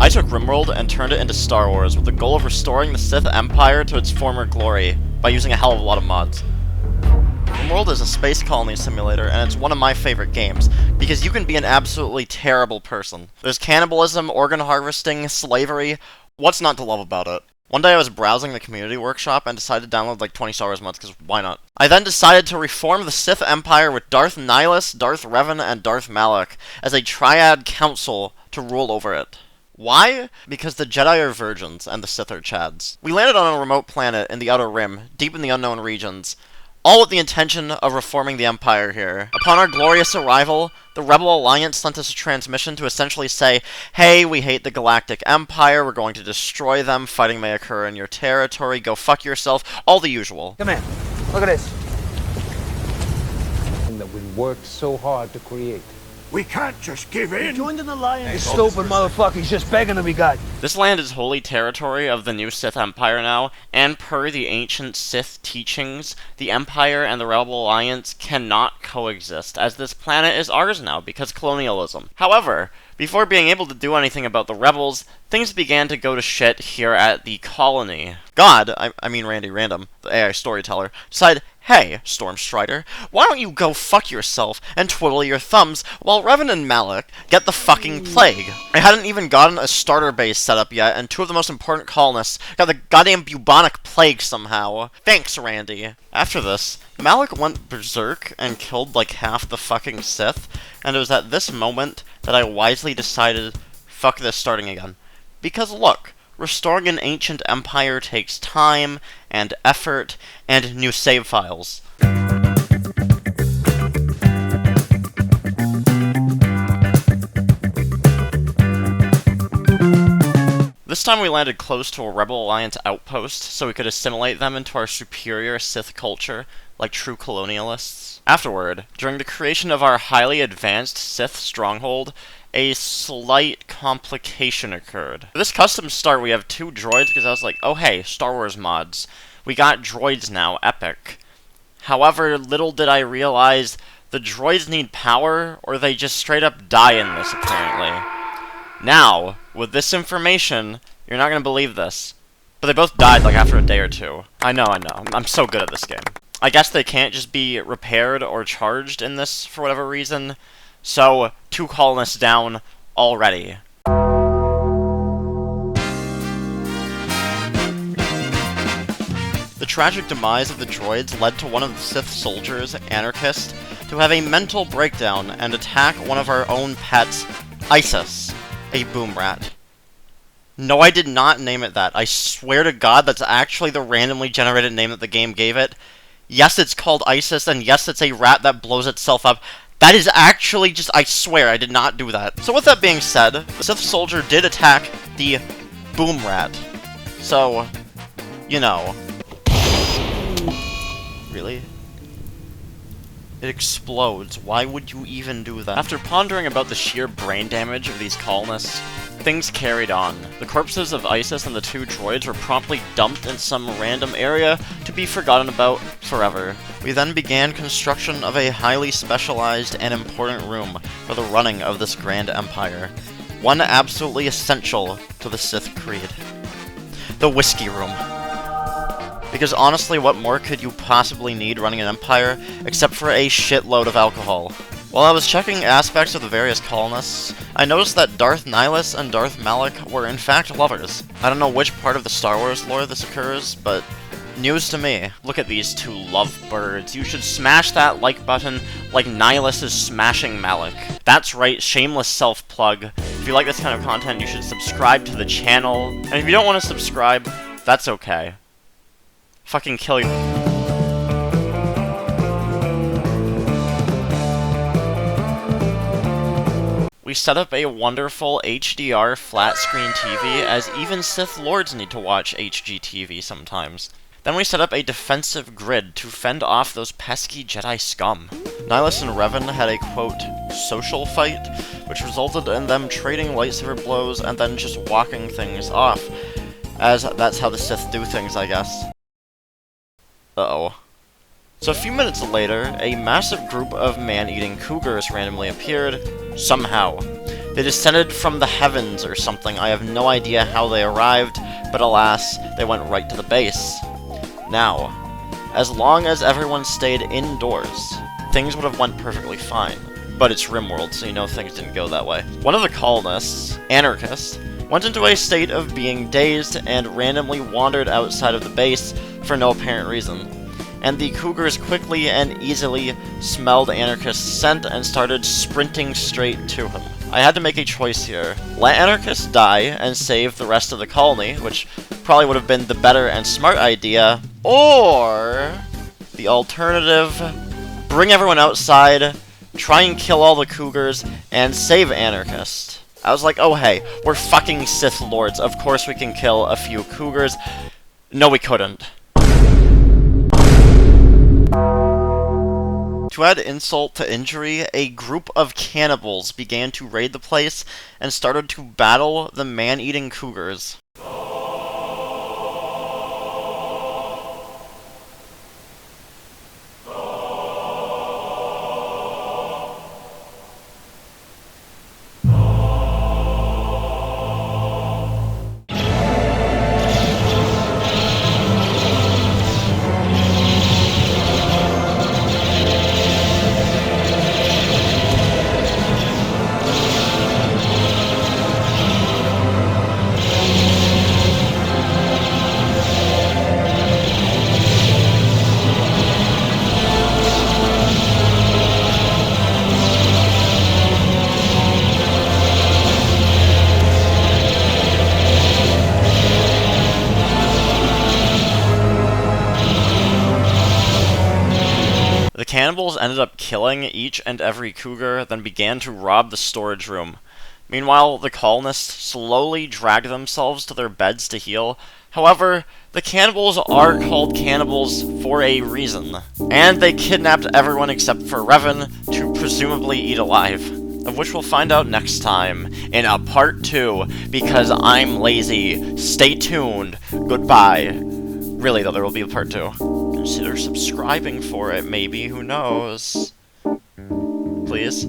I took RimWorld and turned it into Star Wars with the goal of restoring the Sith Empire to its former glory by using a hell of a lot of mods. RimWorld is a space colony simulator, and it's one of my favorite games, because you can be an absolutely terrible person. There's cannibalism, organ harvesting, slavery. What's not to love about it? One day I was browsing the community workshop and decided to download like 20 Star Wars mods, because why not? I then decided to reform the Sith Empire with Darth Nihilus, Darth Revan, and Darth Malak as a triad council to rule over it. Why? Because the Jedi are virgins and the Sith are chads. We landed on a remote planet in the Outer Rim, deep in the unknown regions, all with the intention of reforming the Empire here. Upon our glorious arrival, the Rebel Alliance sent us a transmission to essentially say, hey, we hate the Galactic Empire, we're going to destroy them, fighting may occur in your territory, go fuck yourself, all the usual. Come here, look at this. And that we worked so hard to create. We can't just give in. Joined an alliance. This stupid motherfucker's just begging to be got. This land is holy territory of the new Sith Empire now, and per the ancient Sith teachings, the Empire and the Rebel Alliance cannot coexist, as this planet is ours now because colonialism. However, before being able to do anything about the rebels, things began to go to shit here at the colony. God, I mean Randy Random, the AI storyteller, decided, hey, Stormstrider, why don't you go fuck yourself and twiddle your thumbs while Revan and Malak get the fucking plague? I hadn't even gotten a starter base set up yet, and two of the most important colonists got the goddamn bubonic plague somehow. Thanks, Randy. After this, Malak went berserk and killed like half the fucking Sith, and it was at this moment that I wisely decided, fuck this, starting again. Because look, restoring an ancient empire takes time, and effort, and new save files. This time we landed close to a Rebel Alliance outpost, so we could assimilate them into our superior Sith culture, like true colonialists. Afterward, during the creation of our highly advanced Sith stronghold, a slight complication occurred. For this custom start, we have two droids, because I was like, oh hey, Star Wars mods. We got droids now, epic. However, little did I realize, the droids need power, or they just straight up die in this, apparently. Now, with this information, you're not gonna believe this, but they both died like after a day or two. I know, I'm so good at this game. I guess they can't just be repaired or charged in this for whatever reason, so 2 colonists down already. The tragic demise of the droids led to one of the Sith soldiers, Anarchist, to have a mental breakdown and attack one of our own pets, Isis, a boom rat. No, I did not name it that. I swear to God that's actually the randomly generated name that the game gave it. Yes, it's called Isis, and yes, it's a rat that blows itself up. That is actually just, I swear, I did not do that. So with that being said, the Sith soldier did attack the boom rat. So, you know. Really? It explodes. Why would you even do that? After pondering about the sheer brain damage of these colonists, things carried on. The corpses of Isis and the 2 droids were promptly dumped in some random area to be forgotten about forever. We then began construction of a highly specialized and important room for the running of this grand empire. One absolutely essential to the Sith Creed. The Whiskey Room. Because honestly, what more could you possibly need running an empire, except for a shitload of alcohol? While I was checking aspects of the various colonists, I noticed that Darth Nihilus and Darth Malak were in fact lovers. I don't know which part of the Star Wars lore this occurs, but news to me. Look at these 2 lovebirds. You should smash that like button like Nihilus is smashing Malak. That's right, shameless self-plug. If you like this kind of content, you should subscribe to the channel. And if you don't want to subscribe, that's okay. Fucking kill you. We set up a wonderful HDR flat-screen TV, as even Sith Lords need to watch HGTV sometimes. Then we set up a defensive grid to fend off those pesky Jedi scum. Nihilus and Revan had a, quote, social fight, which resulted in them trading lightsaber blows and then just walking things off, as that's how the Sith do things, I guess. Uh-oh. So a few minutes later, a massive group of man-eating cougars randomly appeared, somehow. They descended from the heavens or something. I have no idea how they arrived, but alas, they went right to the base. Now, as long as everyone stayed indoors, things would have went perfectly fine. But it's RimWorld, so you know things didn't go that way. One of the colonists, Anarchist, went into a state of being dazed and randomly wandered outside of the base for no apparent reason. And the cougars quickly and easily smelled Anarchist's scent and started sprinting straight to him. I had to make a choice here. Let Anarchist die and save the rest of the colony, which probably would have been the better and smart idea, or the alternative, bring everyone outside, try and kill all the cougars, and save Anarchist. I was like, oh hey, we're fucking Sith Lords, of course we can kill a few cougars. No, we couldn't. To add insult to injury, a group of cannibals began to raid the place and started to battle the man-eating cougars. The cannibals ended up killing each and every cougar, then began to rob the storage room. Meanwhile, the colonists slowly dragged themselves to their beds to heal. However, the cannibals are called cannibals for a reason. And they kidnapped everyone except for Revan to presumably eat alive. Of which we'll find out next time in a part 2, because I'm lazy. Stay tuned. Goodbye. Really though, there will be a part 2. Consider subscribing for it, maybe, who knows? Please?